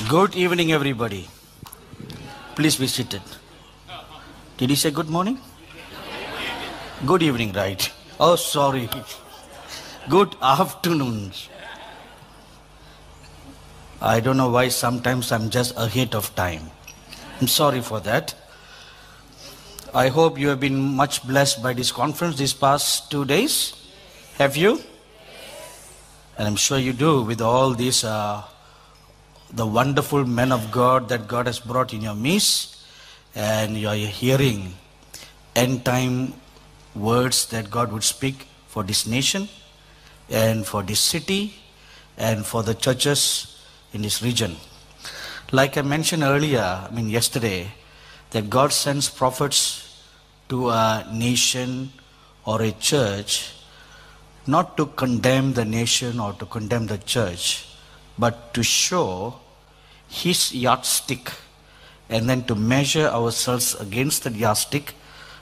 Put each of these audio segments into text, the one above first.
Good evening, everybody. Please be seated. Did you say good morning? Good evening, right? Oh, sorry. Good afternoon. I don't know why sometimes I'm just ahead of time. I'm sorry for that. I hope you have been much blessed by this conference these past 2 days. Have you? And I'm sure you do with all these the wonderful men of God that God has brought in your midst, and you are hearing end time words that God would speak for this nation and for this city and for the churches in this region. Like I mentioned earlier, yesterday, that God sends prophets to a nation or a church not to condemn the nation or to condemn the church, but to show his yardstick and then to measure ourselves against the yardstick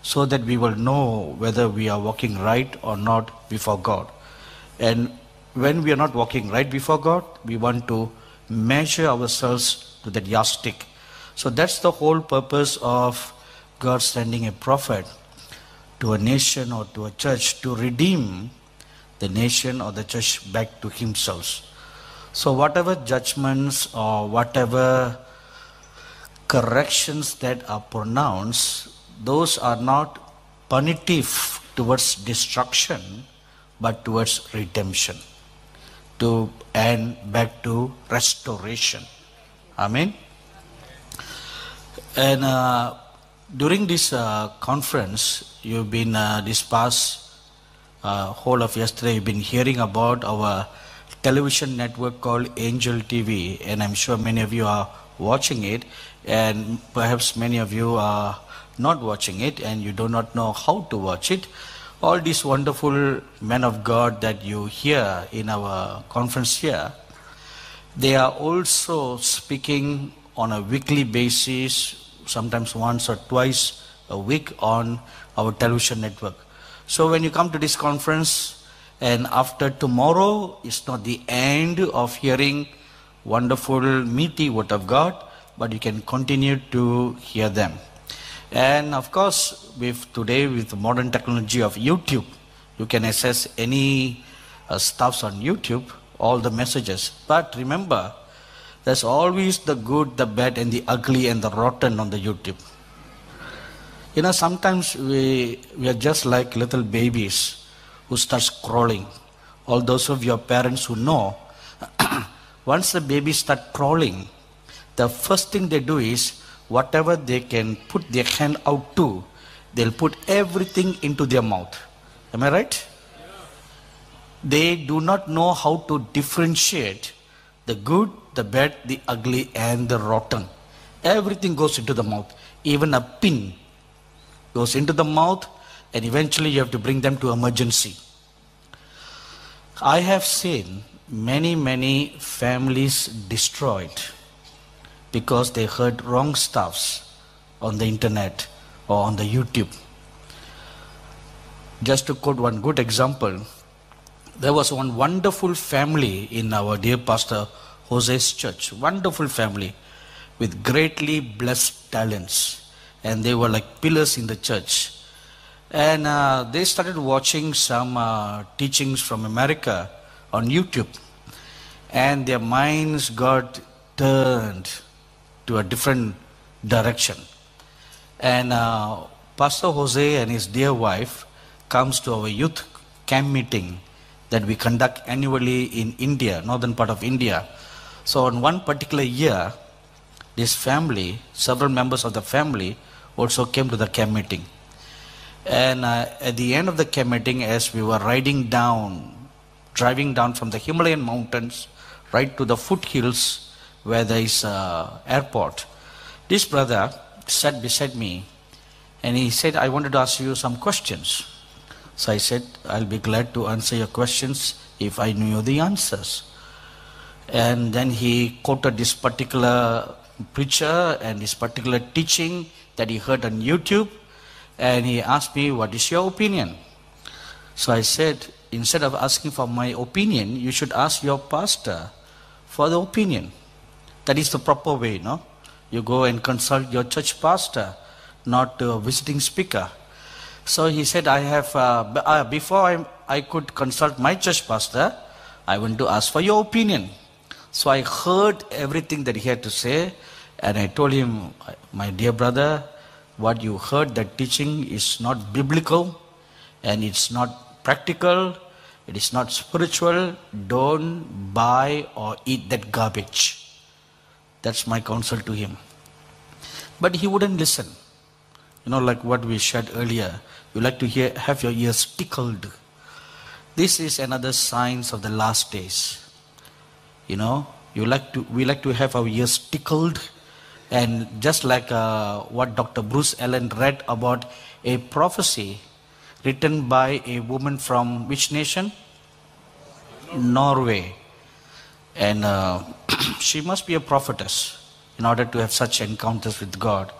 so that we will know whether we are walking right or not before God. And when we are not walking right before God, we want to measure ourselves to that yardstick. So that's the whole purpose of God sending a prophet to a nation or to a church to redeem the nation or the church back to himself. So whatever judgments or whatever corrections that are pronounced, those are not punitive towards destruction, but towards redemption, and back to restoration. Amen. And during this conference, you've been this past whole of yesterday, you've been hearing about our television network called Angel TV, and I'm sure many of you are watching it, and perhaps many of you are not watching it and you do not know how to watch it. All these wonderful men of God that you hear in our conference here, they are also speaking on a weekly basis, sometimes once or twice a week on our television network. So when you come to this conference, and after tomorrow, it's not the end of hearing wonderful, meaty word of God, but you can continue to hear them. And of course, today with the modern technology of YouTube, you can access any stuffs on YouTube, all the messages. But remember, there's always the good, the bad, and the ugly, and the rotten on the YouTube. You know, sometimes we are just like little babies who start crawling. All those of your parents who know, once the babies start crawling, the first thing they do is, whatever they can put their hand out to, they'll put everything into their mouth. Am I right? Yeah. They do not know how to differentiate the good, the bad, the ugly, and the rotten. Everything goes into the mouth. Even a pin goes into the mouth, and eventually you have to bring them to emergency. I have seen many families destroyed because they heard wrong stuffs on the internet or on the YouTube. Just to quote one good example, there was one wonderful family in our dear Pastor Jose's church, wonderful family with greatly blessed talents, and they were like pillars in the church. And they started watching some teachings from America on YouTube, and their minds got turned to a different direction. And Pastor Jose and his dear wife comes to our youth camp meeting that we conduct annually in India, northern part of India. So on one particular year, this family, several members of the family also came to the camp meeting. And at the end of the camp meeting, as we were driving down from the Himalayan mountains right to the foothills where there is an airport, this brother sat beside me and he said, I wanted to ask you some questions. So I said, I'll be glad to answer your questions if I knew the answers. And then he quoted this particular preacher and this particular teaching that he heard on YouTube. And he asked me, what is your opinion? So I said, instead of asking for my opinion, you should ask your pastor for the opinion. That is the proper way, no? You go and consult your church pastor, not a visiting speaker. So he said, before I could consult my church pastor, I went to ask for your opinion. So I heard everything that he had to say, and I told him, my dear brother, what you heard, that teaching is not biblical, and it's not practical, it is not spiritual. Don't buy or eat that garbage. That's my counsel to him. But he wouldn't listen. You know, like what we shared earlier, you like to have your ears tickled. This is another signs of the last days. You know, we like to have our ears tickled, and just like what Dr. Bruce Allen read about a prophecy written by a woman from which nation? Norway. And she must be a prophetess in order to have such encounters with God.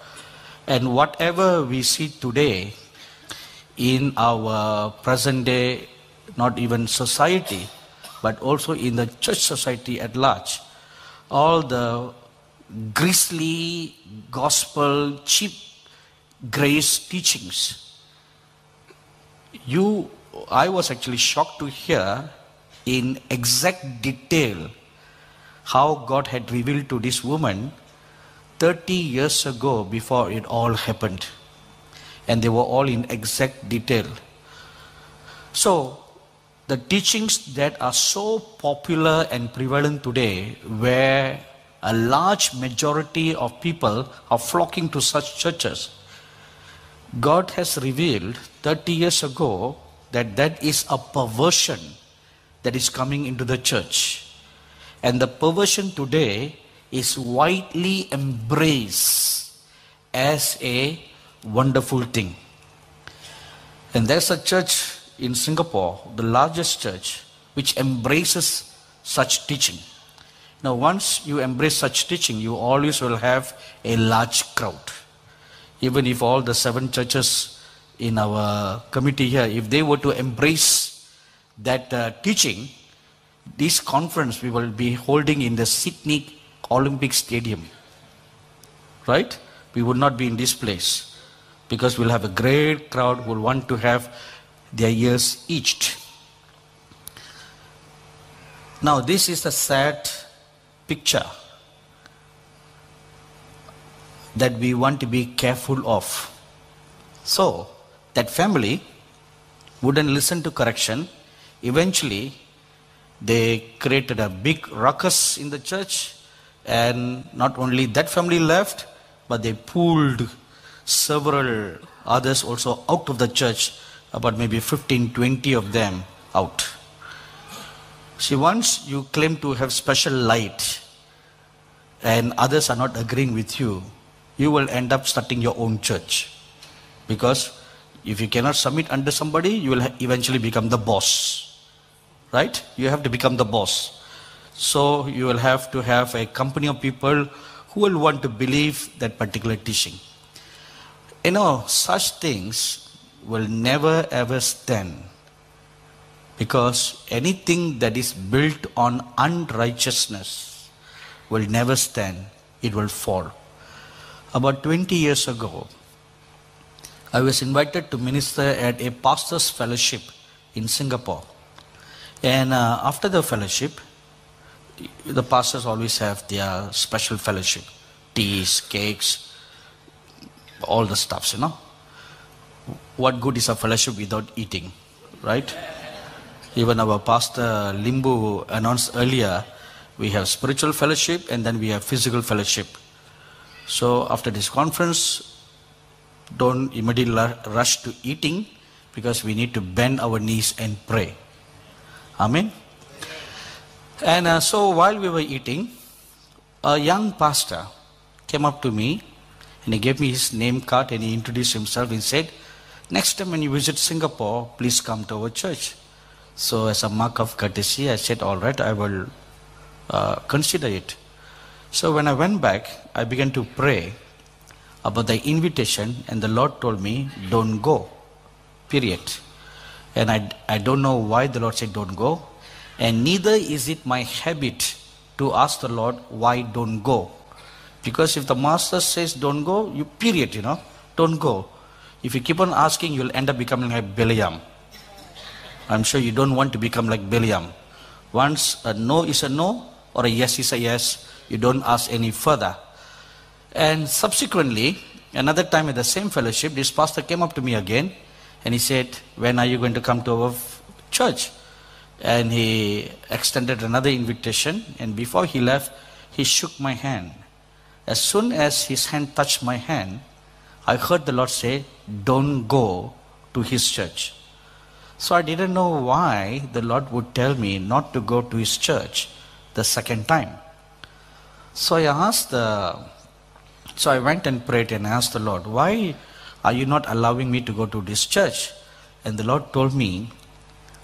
And whatever we see today in our present day, not even society, but also in the church society at large, all the grisly gospel, cheap grace teachings. I was actually shocked to hear in exact detail how God had revealed to this woman 30 years ago before it all happened. And they were all in exact detail. So, the teachings that are so popular and prevalent today, where a large majority of people are flocking to such churches, God has revealed 30 years ago that is a perversion that is coming into the church. And the perversion today is widely embraced as a wonderful thing. And there's a church in Singapore, the largest church, which embraces such teaching. Now, once you embrace such teaching, you always will have a large crowd. Even if all the 7 churches in our committee here, if they were to embrace that teaching, this conference we will be holding in the Sydney Olympic Stadium. Right? We would not be in this place, because we'll have a great crowd who will want to have their ears itched. Now, this is a sad picture that we want to be careful of. So, that family wouldn't listen to correction. Eventually, they created a big ruckus in the church, and not only that family left, but they pulled several others also out of the church, about maybe 15, 20 of them out. See, once you claim to have special light and others are not agreeing with you, you will end up starting your own church. Because if you cannot submit under somebody, you will eventually become the boss. Right? You have to become the boss. So you will have to have a company of people who will want to believe that particular teaching. You know, such things will never ever stand, because anything that is built on unrighteousness will never stand. It will fall. About 20 years ago, I was invited to minister at a pastor's fellowship in Singapore. And after the fellowship, the pastors always have their special fellowship. Teas, cakes, all the stuffs, you know. What good is a fellowship without eating, right? Even our pastor Limbu announced earlier, we have spiritual fellowship and then we have physical fellowship. So after this conference, don't immediately rush to eating, because we need to bend our knees and pray. Amen. And so while we were eating, a young pastor came up to me and he gave me his name card and he introduced himself and said, next time when you visit Singapore, please come to our church. So as a mark of courtesy, I said, all right, I will consider it. So when I went back, I began to pray about the invitation, and the Lord told me, don't go, period. And I don't know why the Lord said don't go, and neither is it my habit to ask the Lord, why don't go? Because if the master says don't go, you period, don't go. If you keep on asking, you'll end up becoming like Biliam. I'm sure you don't want to become like Biliam. Once a no is a no or a yes is a yes, you don't ask any further. And subsequently, another time at the same fellowship, this pastor came up to me again and he said, when are you going to come to our church? And he extended another invitation, and before he left, he shook my hand. As soon as his hand touched my hand, I heard the Lord say, don't go to his church. So I didn't know why the Lord would tell me not to go to his church the second time. So I went and prayed and asked the Lord, why are you not allowing me to go to this church? And the Lord told me,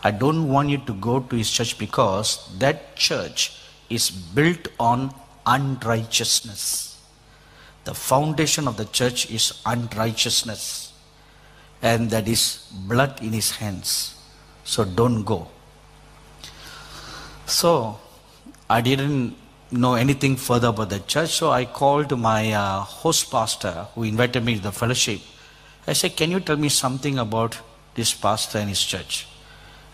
I don't want you to go to his church because that church is built on unrighteousness. The foundation of the church is unrighteousness. And that is blood in his hands. So don't go. So I didn't know anything further about the church. So I called my host pastor who invited me to the fellowship. I said, can you tell me something about this pastor and his church?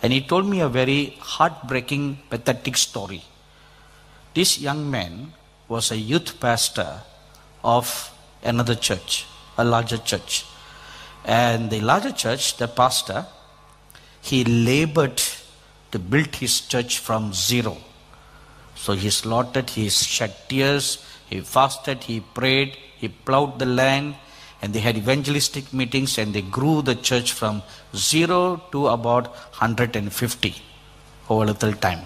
And he told me a very heartbreaking, pathetic story. This young man was a youth pastor of another church, a larger church. And the larger church, the pastor, he labored to build his church from zero. So he slaughtered, he shed tears, he fasted, he prayed, he plowed the land, and they had evangelistic meetings, and they grew the church from 0 to about 150 over a little time.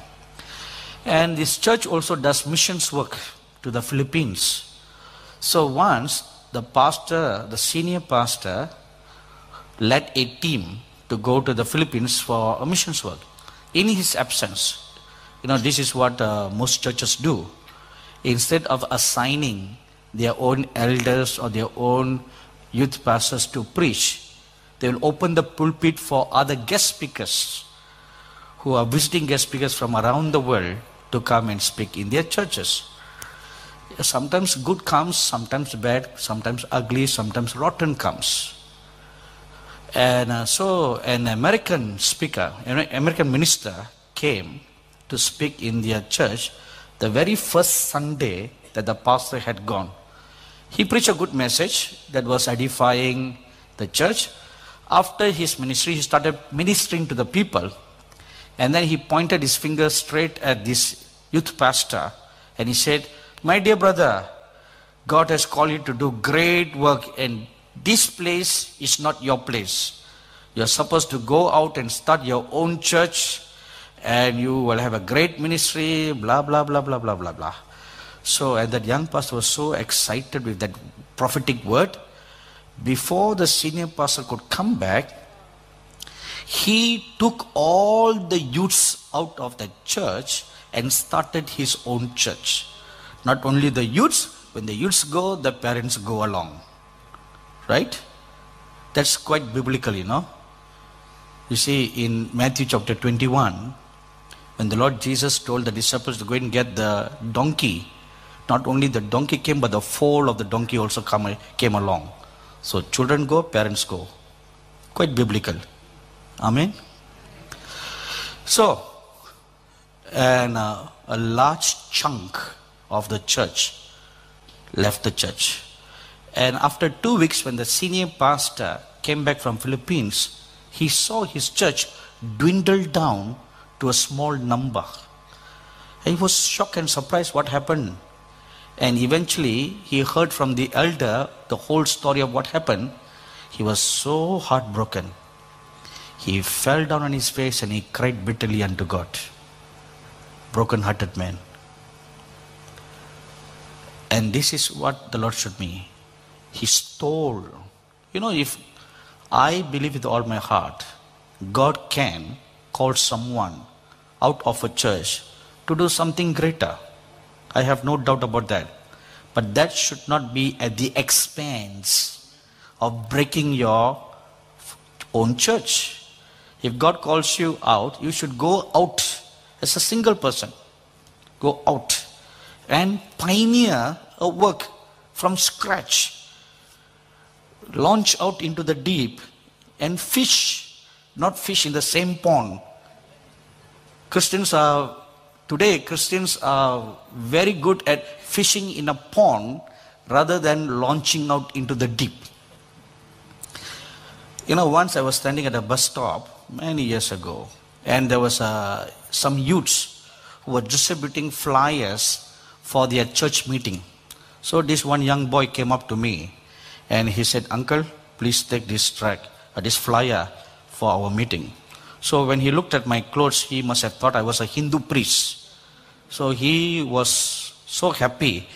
And this church also does missions work to the Philippines. So once the pastor, the senior pastor, led a team to go to the Philippines for a missions work. In his absence, this is what most churches do. Instead of assigning their own elders or their own youth pastors to preach, they will open the pulpit for other guest speakers who are visiting guest speakers from around the world to come and speak in their churches. Sometimes good comes, sometimes bad, sometimes ugly, sometimes rotten comes. And so an American speaker, an American minister came to speak in their church the very first Sunday that the pastor had gone. He preached a good message that was edifying the church. After his ministry, he started ministering to the people. And then he pointed his finger straight at this youth pastor. And he said, my dear brother, God has called you to do great work, and this place is not your place. You're supposed to go out and start your own church, and you will have a great ministry, blah, blah, blah, blah, blah, blah, blah. So, and that young pastor was so excited with that prophetic word. Before the senior pastor could come back, he took all the youths out of the church and started his own church. Not only the youths, when the youths go, the parents go along. Right? That's quite biblical, You see, in Matthew chapter 21, when the Lord Jesus told the disciples to go and get the donkey, not only the donkey came, but the foal of the donkey also came along. So children go, parents go. Quite biblical. Amen? So, and a large chunk of the church left the church. And after 2 weeks, when the senior pastor came back from Philippines, he saw his church dwindle down to a small number. He was shocked and surprised what happened. And eventually, he heard from the elder the whole story of what happened. He was so heartbroken. He fell down on his face and he cried bitterly unto God. Broken-hearted man. And this is what the Lord showed me. He stole. If I believe with all my heart, God can call someone out of a church to do something greater. I have no doubt about that. But that should not be at the expense of breaking your own church. If God calls you out, you should go out as a single person. Go out. and pioneer a work from scratch. Launch out into the deep and fish, not fish in the same pond. Today Christians are very good at fishing in a pond rather than launching out into the deep. Once I was standing at a bus stop many years ago, and there was some youths who were distributing flyers for their church meeting. So this one young boy came up to me and he said, "Uncle, please take this flyer for our meeting." So when he looked at my clothes, he must have thought I was a Hindu priest. So he was so happy,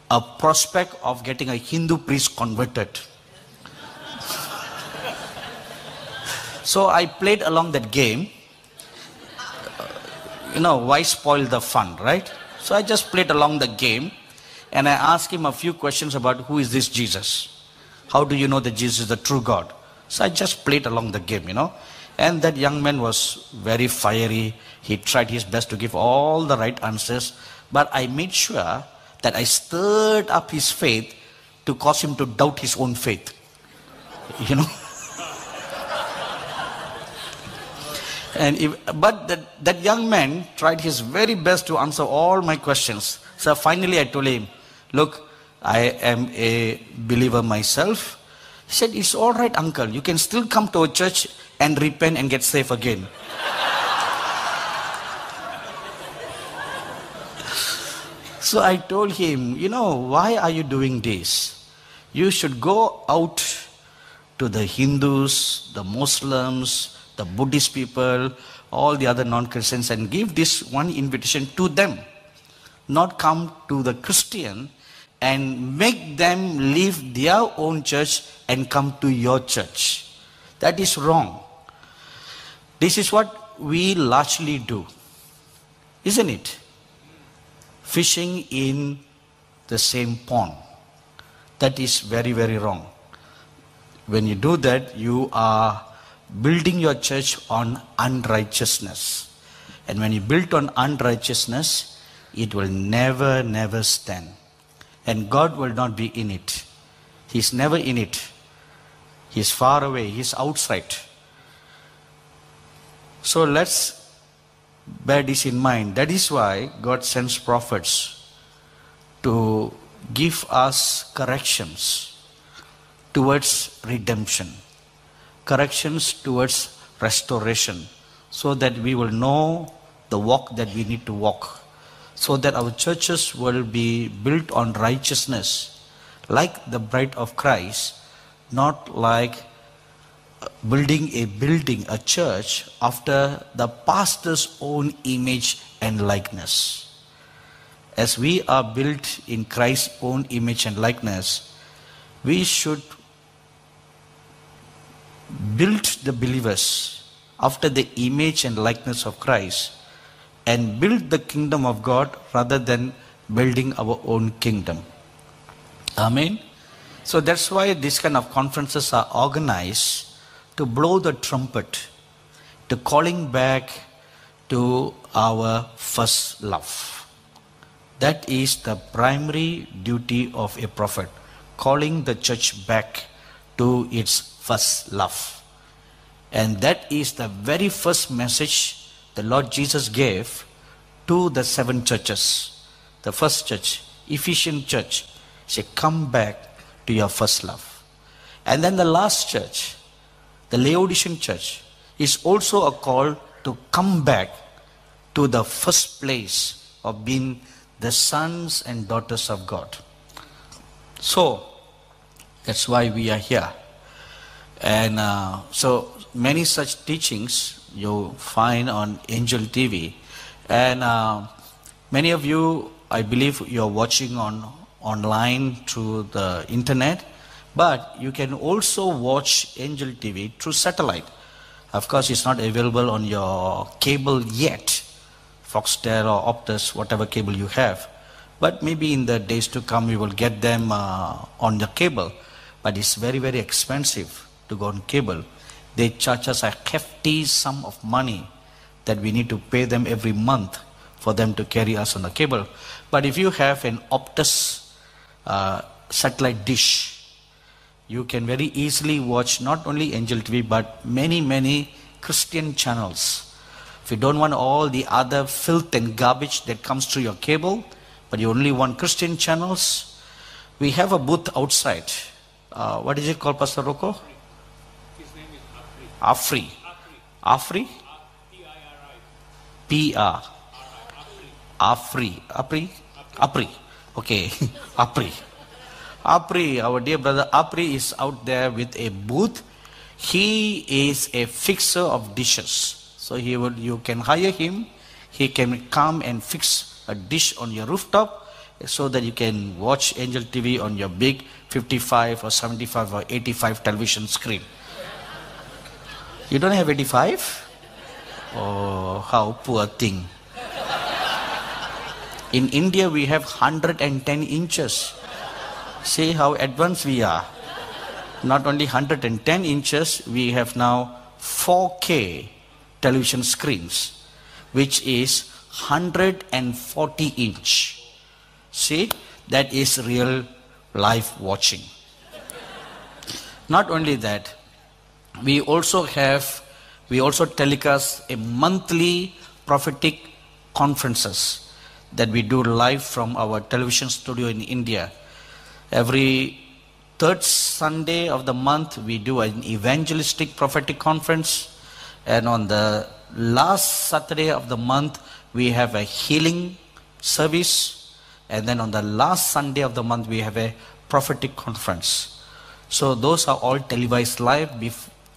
a prospect of getting a Hindu priest converted. So I played along that game. Why spoil the fun, right? So I just played along the game and I asked him a few questions about who is this Jesus? How do you know that Jesus is the true God? So I just played along the game, And that young man was very fiery. He tried his best to give all the right answers. But I made sure that I stirred up his faith to cause him to doubt his own faith. But that young man tried his very best to answer all my questions. So finally I told him, "Look, I am a believer myself." He said, "It's all right, uncle. You can still come to a church and repent and get saved again." So I told him, "Why are you doing this? You should go out to the Hindus, the Muslims, the Buddhist people, all the other non-Christians, and give this one invitation to them. Not come to the Christian and make them leave their own church and come to your church. That is wrong." This is what we largely do, isn't it? Fishing in the same pond. That is very, very wrong. When you do that, you are building your church on unrighteousness. And when you build on unrighteousness, it will never, never stand. And God will not be in it. He's never in it. He's far away. He's outside. So let's bear this in mind. That is why God sends prophets to give us corrections towards redemption, corrections towards restoration, so that we will know the walk that we need to walk, so that our churches will be built on righteousness, like the bride of Christ, not like building a church after the pastor's own image and likeness. As we are built in Christ's own image and likeness, we should build the believers after the image and likeness of Christ and build the kingdom of God rather than building our own kingdom. Amen. So that's why these kind of conferences are organized to blow the trumpet, to calling back to our first love. That is the primary duty of a prophet, calling the church back to its first love. And that is the very first message the Lord Jesus gave to the 7 churches. The first church, Ephesian church, said, "Come back to your first love." And then the last church, the Laodicean church, is also a call to come back to the first place of being the sons and daughters of God. So, that's why we are here. And so many such teachings you find on Angel TV. And many of you, I believe you are watching online through the internet. But you can also watch Angel TV through satellite. Of course, it's not available on your cable yet, Foxtel or Optus, whatever cable you have. But maybe in the days to come, we will get them on the cable. But it's very, very expensive to go on cable. They charge us a hefty sum of money that we need to pay them every month for them to carry us on the cable. But if you have an Optus satellite dish, you can very easily watch not only Angel TV, but many Christian channels. If you don't want all the other filth and garbage that comes through your cable, but you only want Christian channels, we have a booth outside. What is it called, Pastor Rocco? His name is Afri. Afri? P-R. Afri. Apri. Okay. Apri. Apri, our dear brother Apri is out there with a booth. He is a fixer of dishes. So you can hire him. He can come and fix a dish on your rooftop so that you can watch Angel TV on your big 55 or 75 or 85 television screen. You don't have 85? Oh, how poor thing. In India, we have 110 inches. See how advanced we are. Not only 110 inches, we have now 4K television screens, which is 140 inch. See, that is real life watching. Not only that, we also telecast a monthly prophetic conferences that we do live from our television studio in India. Every third Sunday of the month, we do an evangelistic prophetic conference. And on the last Saturday of the month, we have a healing service. And then on the last Sunday of the month, we have a prophetic conference. So those are all televised live,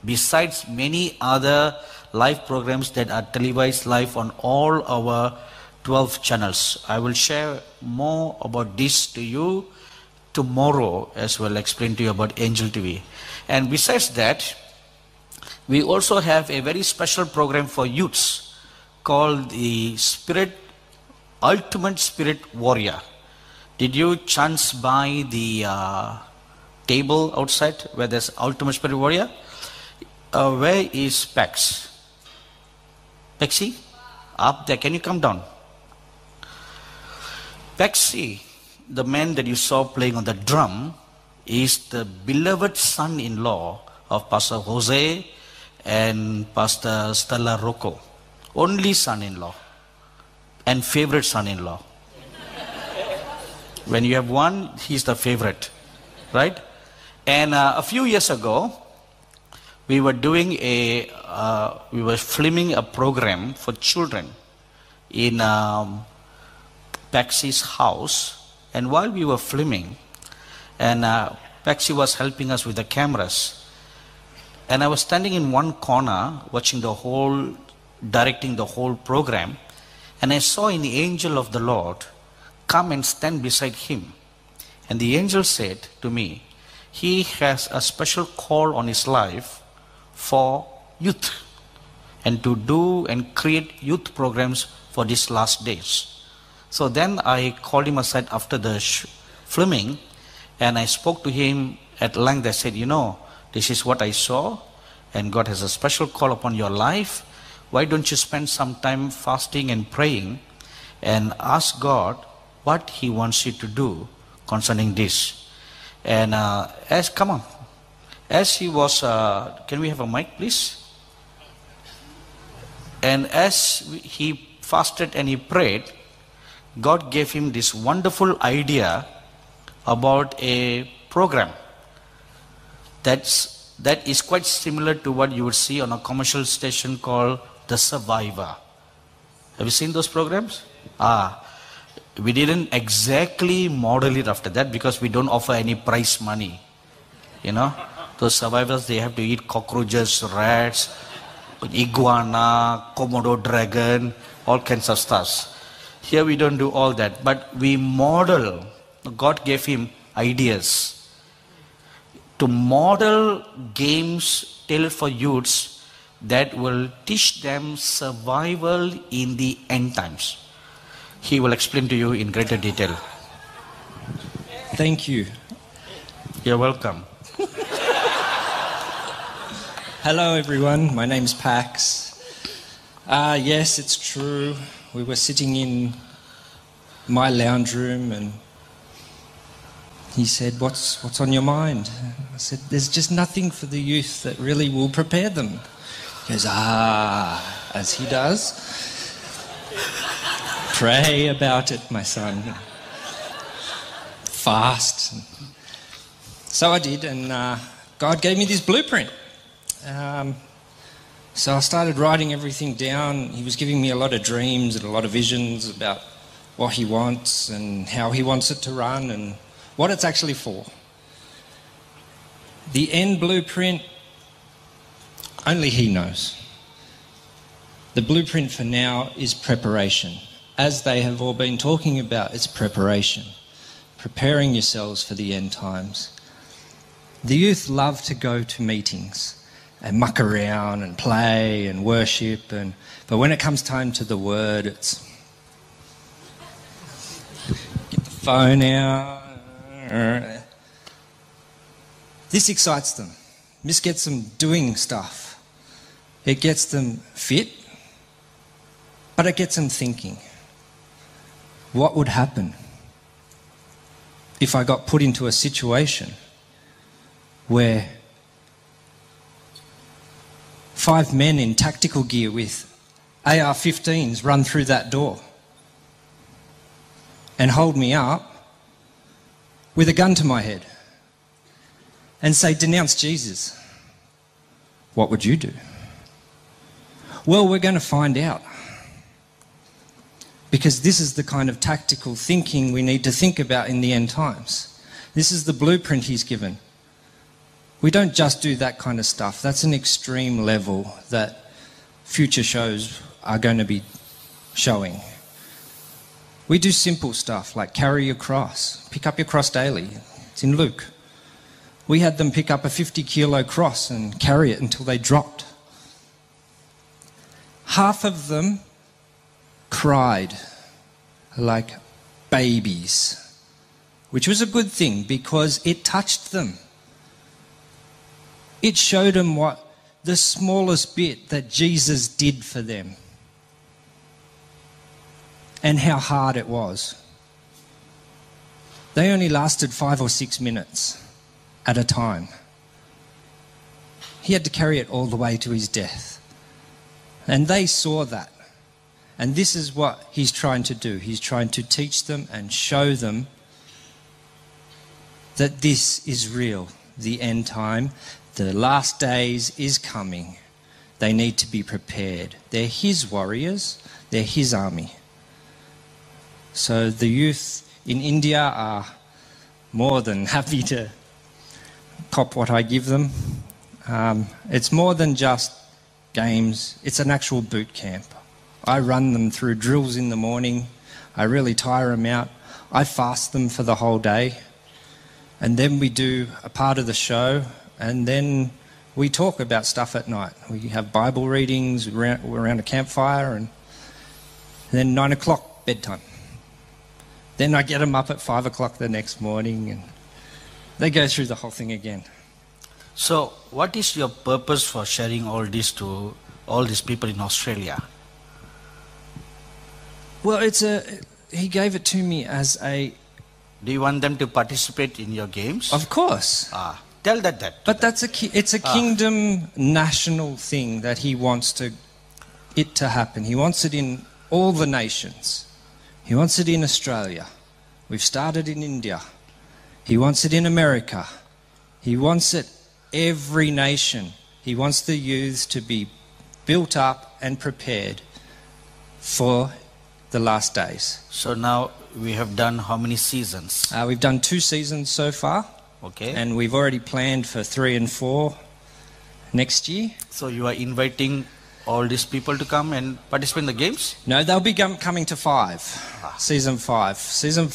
besides many other live programs that are televised live on all our 12 channels. I will share more about this to you tomorrow as well, explain to you about Angel TV. And besides that, we also have a very special program for youths called the Ultimate Spirit Warrior. Did you chance by the table outside where there's Ultimate Spirit Warrior? Where is Pax? Pexi? Up there, can you come down? Pexi, the man that you saw playing on the drum, is the beloved son-in-law of Pastor Jose and Pastor Stella Rocco. Only son-in-law and favorite son-in-law. When you have one, he's the favorite, right? And a few years ago, we were filming a program for children in Paxi's house. And while we were filming, and Paxi was helping us with the cameras, and I was standing in one corner watching directing the whole program, and I saw an angel of the Lord come and stand beside him. And the angel said to me, he has a special call on his life for youth, and to do and create youth programs for these last days. So then I called him aside after the filming, and I spoke to him at length. I said, you know, this is what I saw, and God has a special call upon your life. Why don't you spend some time fasting and praying and ask God what he wants you to do concerning this? And as he was, can we have a mic please? And as he fasted and he prayed, God gave him this wonderful idea about a program that is quite similar to what you would see on a commercial station called The Survivor. Have you seen those programs? We didn't exactly model it after that because we don't offer any prize money. You know, those survivors, they have to eat cockroaches, rats, iguana, Komodo dragon, all kinds of stuff. Here we don't do all that, but we model. God gave him ideas to model games tailored for youths that will teach them survival in the end times. He will explain to you in greater detail. Thank you. You're welcome. Hello everyone, my name's Pax. Yes, it's true. We were sitting in my lounge room and he said, what's on your mind? I said, there's just nothing for the youth that really will prepare them. He goes, as he does. Pray about it, my son. Fast. So I did, and God gave me this blueprint. So I started writing everything down. He was giving me a lot of dreams and a lot of visions about what he wants and how he wants it to run and what it's actually for. The end blueprint, only he knows. The blueprint for now is preparation. As they have all been talking about, it's preparation. Preparing yourselves for the end times. The youth love to go to meetings and muck around and play and worship, but when it comes time to the word, it's get the phone out. This excites them. This gets them doing stuff. It gets them fit, but it gets them thinking. What would happen if I got put into a situation where 5 men in tactical gear with AR-15s run through that door and hold me up with a gun to my head and say, denounce Jesus? What would you do? Well, we're going to find out. Because this is the kind of tactical thinking we need to think about in the end times. This is the blueprint he's given. We don't just do that kind of stuff. That's an extreme level that future shows are going to be showing. We do simple stuff like carry your cross, pick up your cross daily. It's in Luke. We had them pick up a 50-kilo cross and carry it until they dropped. Half of them cried like babies, which was a good thing because it touched them. It showed them what the smallest bit that Jesus did for them and how hard it was. They only lasted 5 or 6 minutes at a time. He had to carry it all the way to his death. And they saw that. And this is what he's trying to do. He's trying to teach them and show them that this is real. The end time, the last days is coming. They need to be prepared. They're his warriors. They're his army. So the youth in India are more than happy to cop what I give them. It's more than just games. It's an actual boot camp. I run them through drills in the morning. I really tire them out. I fast them for the whole day. And then we do a part of the show, and then we talk about stuff at night. We have Bible readings around a campfire, and then 9 o'clock, bedtime. Then I get them up at 5 o'clock the next morning, and they go through the whole thing again. So, what is your purpose for sharing all this to all these people in Australia? Well, he gave it to me as a... Do you want them to participate in your games? Of course. Tell that. But it's a kingdom national thing that he wants it to happen. He wants it in all the nations. He wants it in Australia. We've started in India. He wants it in America. He wants it every nation. He wants the youths to be built up and prepared for the last days. So now we have done how many seasons? We've done 2 seasons so far. Okay. And we've already planned for 3 and 4 next year. So you are inviting all these people to come and participate in the games? No, they'll be coming to 5. Season 5.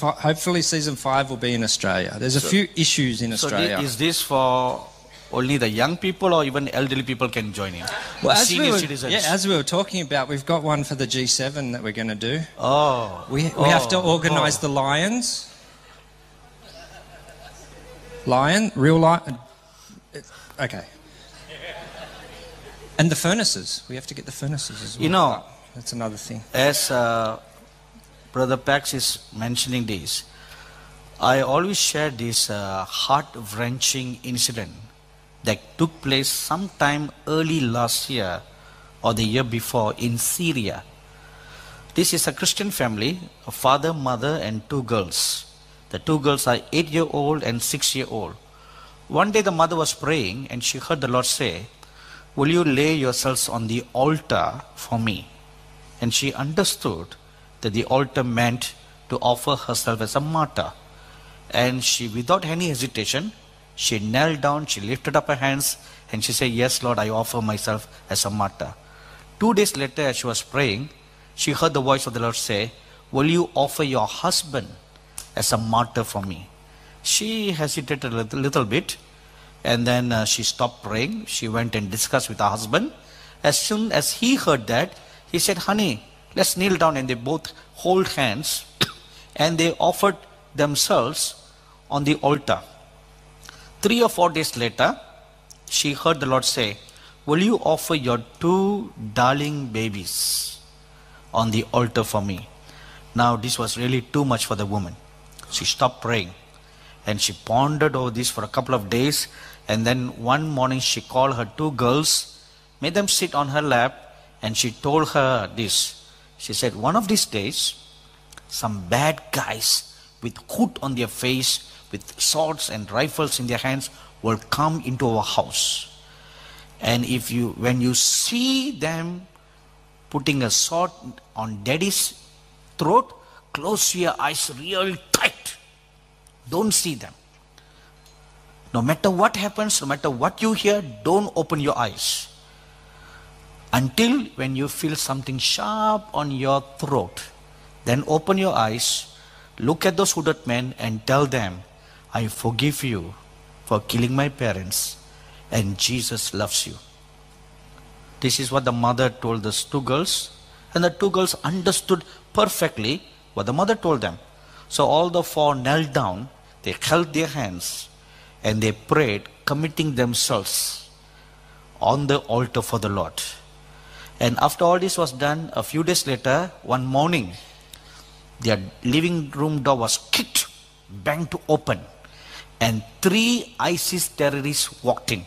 Hopefully season 5 will be in Australia. There's a few issues in Australia. So is this for only the young people, or even elderly people can join in? Well, citizens. Yeah, as we were talking about, we've got one for the G7 that we're going to do. Oh. We have to organise the lions. Real lion. Okay. And the furnaces. We have to get the furnaces as well. You know, That's another thing. As Brother Pax is mentioning this, I always share this heart-wrenching incident that took place sometime early last year or the year before in Syria. This is a Christian family, a father, mother, and 2 girls. The 2 girls are 8-year-old and 6-year-old. One day the mother was praying and she heard the Lord say, "Will you lay yourselves on the altar for me?" And she understood that the altar meant to offer herself as a martyr. And she, without any hesitation, she knelt down, she lifted up her hands, and she said, "Yes, Lord, I offer myself as a martyr." 2 days later, as she was praying, she heard the voice of the Lord say, "Will you offer your husband as a martyr for me?" She hesitated a little bit, and then she stopped praying. She went and discussed with her husband. As soon as he heard that, he said, "Honey, let's kneel down," and they both hold hands, and they offered themselves on the altar. 3 or 4 days later, she heard the Lord say, "Will you offer your 2 darling babies on the altar for me?" Now this was really too much for the woman. She stopped praying and she pondered over this for a couple of days, and then one morning she called her 2 girls, made them sit on her lap, and she told her this. She said, "One of these days, some bad guys with hood on their face, with swords and rifles in their hands, will come into our house. And when you see them putting a sword on daddy's throat, close your eyes real tight. Don't see them. No matter what happens, no matter what you hear, don't open your eyes. Until when you feel something sharp on your throat, then open your eyes, look at those hooded men and tell them, 'I forgive you for killing my parents, and Jesus loves you.'" This is what the mother told those 2 girls, and the 2 girls understood perfectly what the mother told them. So all the 4 knelt down, they held their hands, and they prayed, committing themselves on the altar for the Lord. And after all this was done, a few days later, one morning, their living room door was kicked, banged to open, and 3 ISIS terrorists walked in.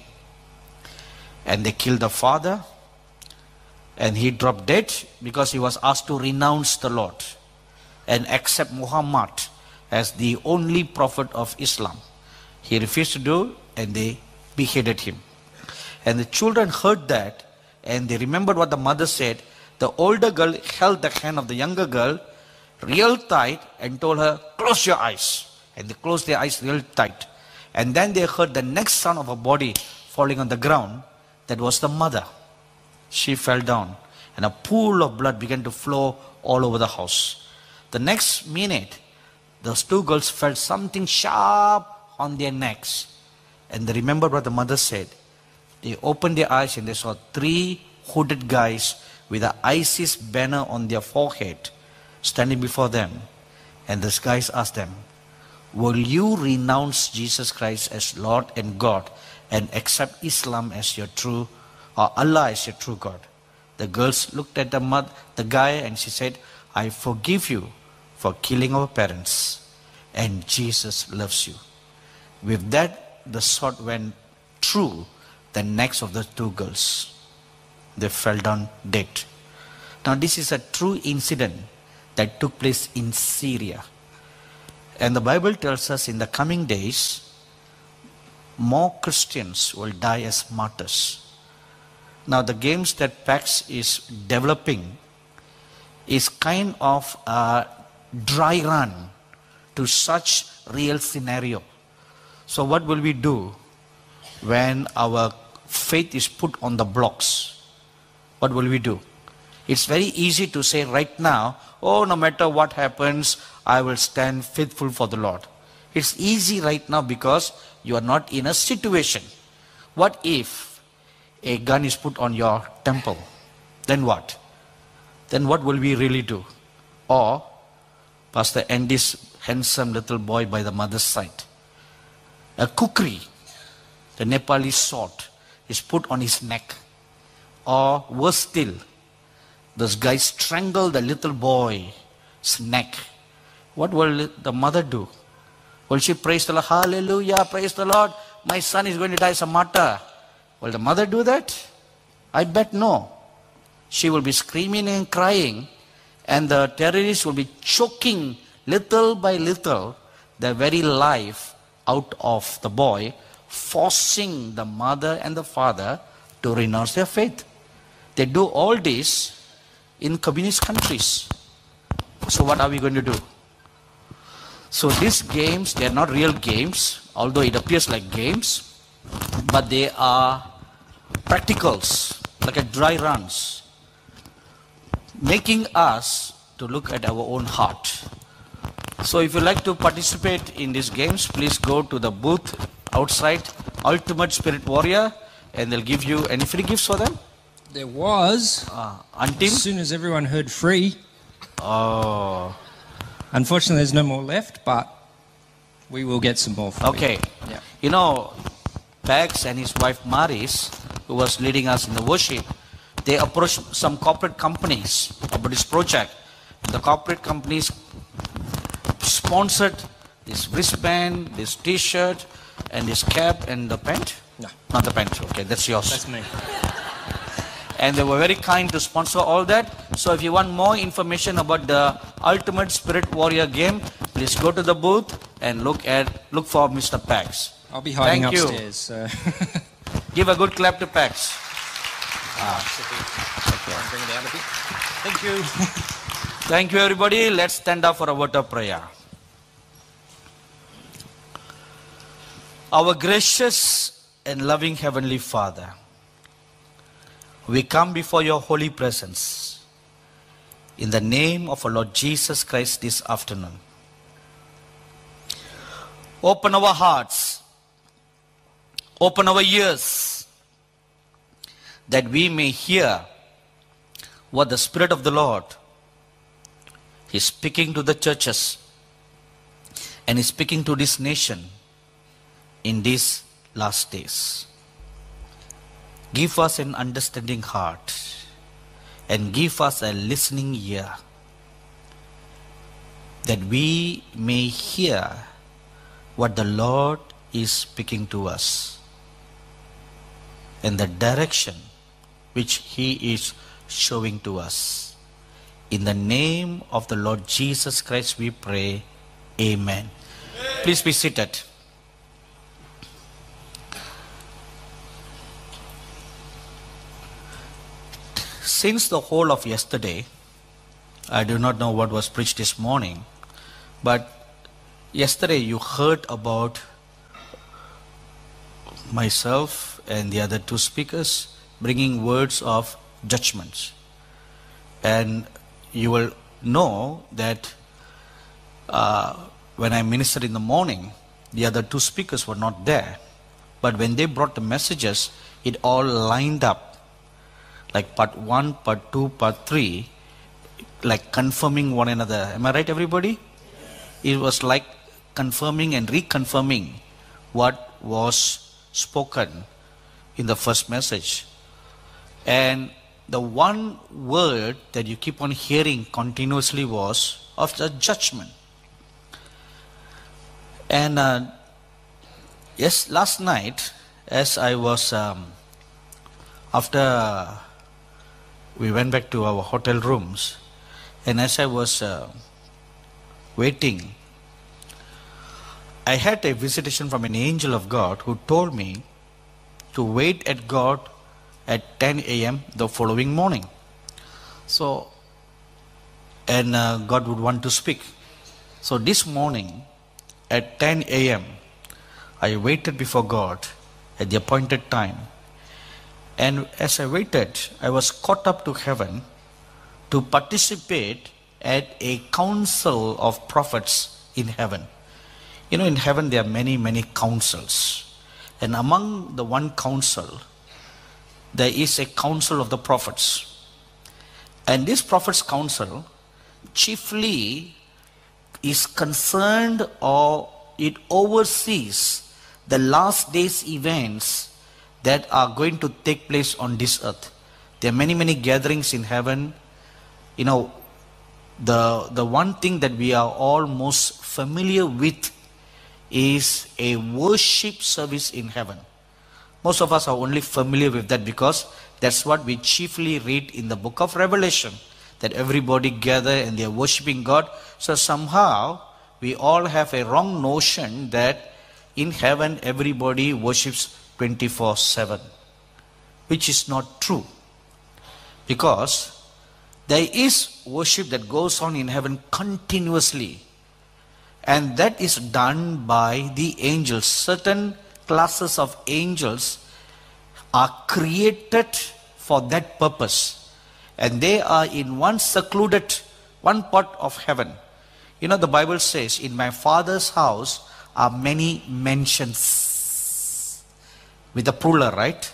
And they killed the father, and he dropped dead because he was asked to renounce the Lord and accept Muhammad as the only prophet of Islam. He refused to do, and they beheaded him. And the children heard that, and they remembered what the mother said. The older girl held the hand of the younger girl real tight and told her, "Close your eyes." And they closed their eyes real tight. And then they heard the next sound of a body falling on the ground. That was the mother. She fell down, and a pool of blood began to flow all over the house. The next minute, those 2 girls felt something sharp on their necks. And they remembered what the mother said. They opened their eyes and they saw 3 hooded guys with an ISIS banner on their forehead standing before them. And these guys asked them, "Will you renounce Jesus Christ as Lord and God and accept Islam as your true, or Allah as your true God?" The girls looked at the guy, and she said, "I forgive you for killing our parents, and Jesus loves you." With that, the sword went through the necks of the 2 girls. They fell down dead. Now this is a true incident that took place in Syria. And the Bible tells us in the coming days, more Christians will die as martyrs. Now the games that PAX is developing is kind of a dry run to such real scenario. So what will we do when our faith is put on the blocks? What will we do? It's very easy to say right now, "Oh, no matter what happens, I will stand faithful for the Lord." It's easy right now because you are not in a situation. What if a gun is put on your temple? Then what? Then what will we really do? Or Pastor Andy's handsome little boy by the mother's side, a kukri, the Nepali sword, is put on his neck. Or worse still, This guy strangled the little boy's neck. What will the mother do? Will she praise the Lord? Hallelujah, praise the Lord. My son is going to die as a martyr. Will the mother do that? I bet no. She will be screaming and crying, and the terrorists will be choking little by little the very life out of the boy, forcing the mother and the father to renounce their faith. They do all this in communist countries. So what are we going to do? So these games, they are not real games, although it appears like games, but they are practicals, like a dry runs, making us to look at our own heart. So if you like to participate in these games, please go to the booth outside, Ultimate Spirit Warrior, and they'll give you any free gifts for them. There was, Until? as soon as everyone heard free. Oh. Unfortunately, there's no more left, but we will get some more for Okay. you. Yeah. You know, Pax and his wife Maris, who was leading us in the worship, they approached some corporate companies about this project. The corporate companies sponsored this wristband, this t-shirt, and this cap and the pant? No. Not the pant, okay, that's yours. That's me. And they were very kind to sponsor all that. So if you want more information about the Ultimate Spirit Warrior game, please go to the booth and look for Mr. Pax. I'll be hiding Thank you. upstairs. So. Give a good clap to Pax. Bring it out a bit. Thank you. Thank you, everybody. Let's stand up for a word of prayer. Our gracious and loving Heavenly Father, we come before your holy presence in the name of our Lord Jesus Christ this afternoon. Open our hearts, open our ears, that we may hear what the Spirit of the Lord is speaking to the churches and is speaking to this nation in these last days. Give us an understanding heart and give us a listening ear, that we may hear what the Lord is speaking to us and the direction which He is showing to us. In the name of the Lord Jesus Christ we pray. Amen. Please be seated. Since the whole of yesterday, I do not know what was preached this morning, but yesterday you heard about myself and the other two speakers bringing words of judgment. And you will know that when I ministered in the morning, the other two speakers were not there. But when they brought the messages, it all lined up. Like part 1, part 2, part 3, like confirming one another. Am I right, everybody? It was like confirming and reconfirming what was spoken in the first message. And the one word that you keep on hearing continuously was of the judgment. And yes, last night, as I was, after we went back to our hotel rooms, and as I was waiting, I had a visitation from an angel of God who told me to wait at God at 10 a.m. the following morning. So, and God would want to speak. So this morning at 10 a.m. I waited before God at the appointed time. And as I waited, I was caught up to heaven to participate at a council of prophets in heaven. You know, in heaven there are many, many councils. And among the one council, there is a council of the prophets. And this prophets' council chiefly is concerned, or it oversees the last days events that are going to take place on this earth. There are many, many gatherings in heaven. You know, the one thing that we are all most familiar with is a worship service in heaven. Most of us are only familiar with that because that's what we chiefly read in the book of Revelation, that everybody gather and they are worshiping God. So somehow we all have a wrong notion that in heaven everybody worships 24/7, which is not true. Because there is worship that goes on in heaven continuously, and that is done by the angels. Certain classes of angels are created for that purpose, and they are in one secluded, one part of heaven. You know, the Bible says, in my Father's house are many mansions, with a plural, right?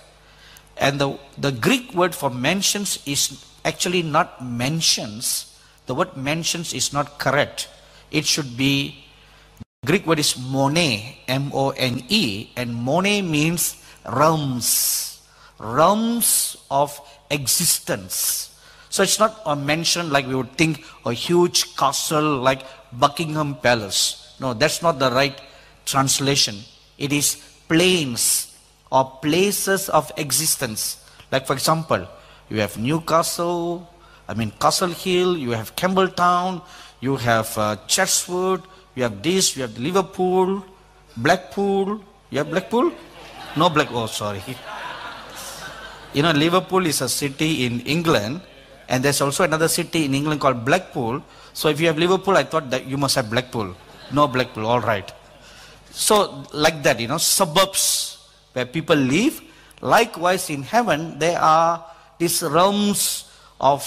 And the Greek word for mansions is actually not mentions. The word mentions is not correct. It should be, the Greek word is mone, M-O-N-E, and mone means realms, realms of existence. So it's not a mansion like we would think, a huge castle like Buckingham Palace. No, that's not the right translation. It is plains or places of existence. Like for example, you have Newcastle, Castle Hill, you have Campbelltown, you have Chatswood, you have this, you have Liverpool, Blackpool. You have Blackpool? No oh sorry. You know, Liverpool is a city in England, and there's also another city in England called Blackpool. So if you have Liverpool, I thought that you must have Blackpool. No Blackpool, all right. So like that, you know, suburbs where people live. Likewise in heaven, there are these realms of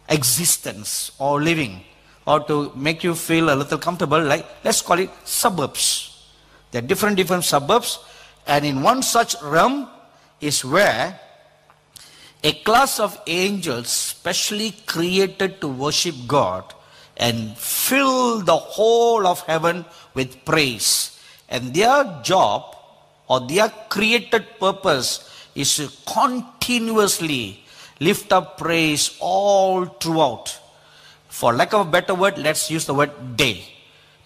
existence or living, or to make you feel a little comfortable, like let's call it suburbs. There are different suburbs, and in one such realm is where a class of angels specially created to worship God and fill the whole of heaven with praise. And their job or their created purpose is to continuously lift up praise all throughout. For lack of a better word, let's use the word day.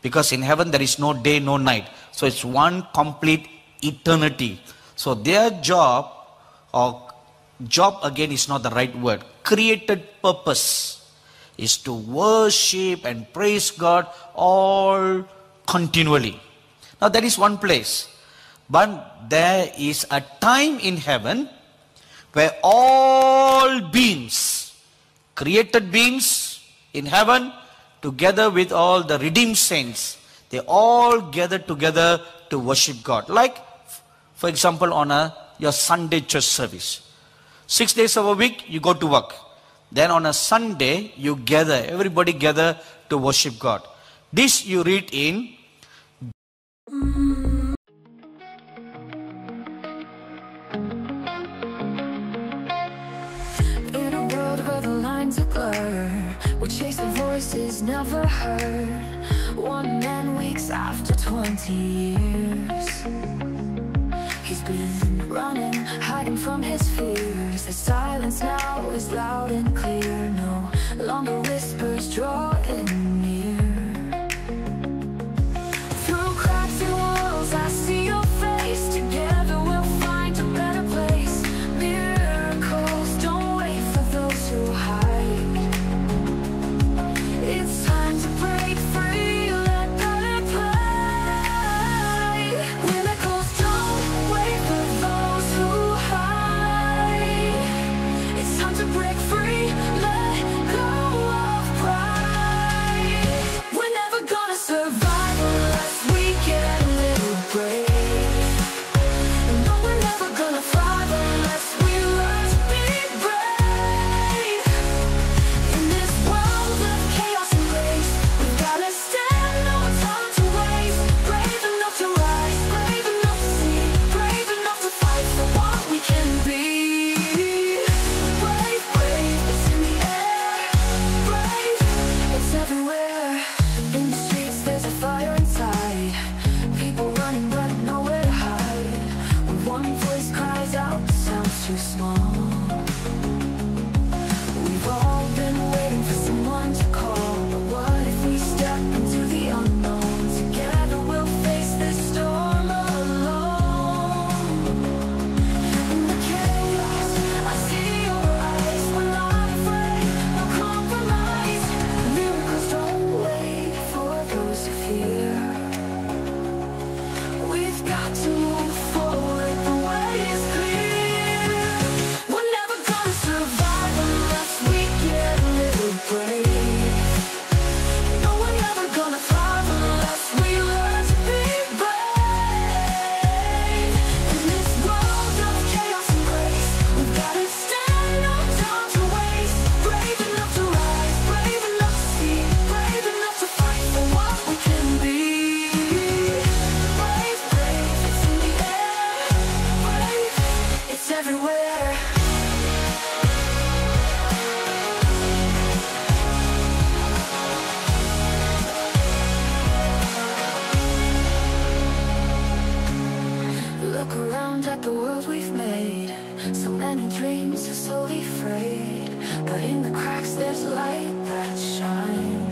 Because in heaven there is no day, no night. So it's one complete eternity. So their job, or job again is not the right word, created purpose is to worship and praise God all continually. Now that is one place. But there is a time in heaven where all beings, created beings in heaven, together with all the redeemed saints, they all gather together to worship God. Like, for example, on your Sunday church service. 6 days of a week, you go to work. Then on a Sunday, you gather, everybody gather to worship God. This you read in a world where the lines are blurred, we chase the voices never heard. One man wakes after 20 years. He's been running, hiding from his fears. The silence now is loud and clear. No longer whispers drawing near. Through cracks in walls I see your face. Together we'll find a better place. Miracles don't wait for those who hide. It's time to break free, let God play. Miracles don't wait for those who hide. It's time to break free, let go of pride. We're never gonna survive unless we get a little brave. No, we're never gonna thrive unless we learn to be brave. In this world of chaos and grace, we've gotta stand, no time to waste. Brave enough to rise, brave enough to see, brave enough to fight for what we can be. Brave, brave, it's in the air. Brave, it's everywhere. In the streets there's a fire inside. People running but nowhere to hide. When one voice cries out, the sound's too small. We've all been waiting look around at the world we've made, so many dreams are slowly frayed, but in the cracks there's light that shines.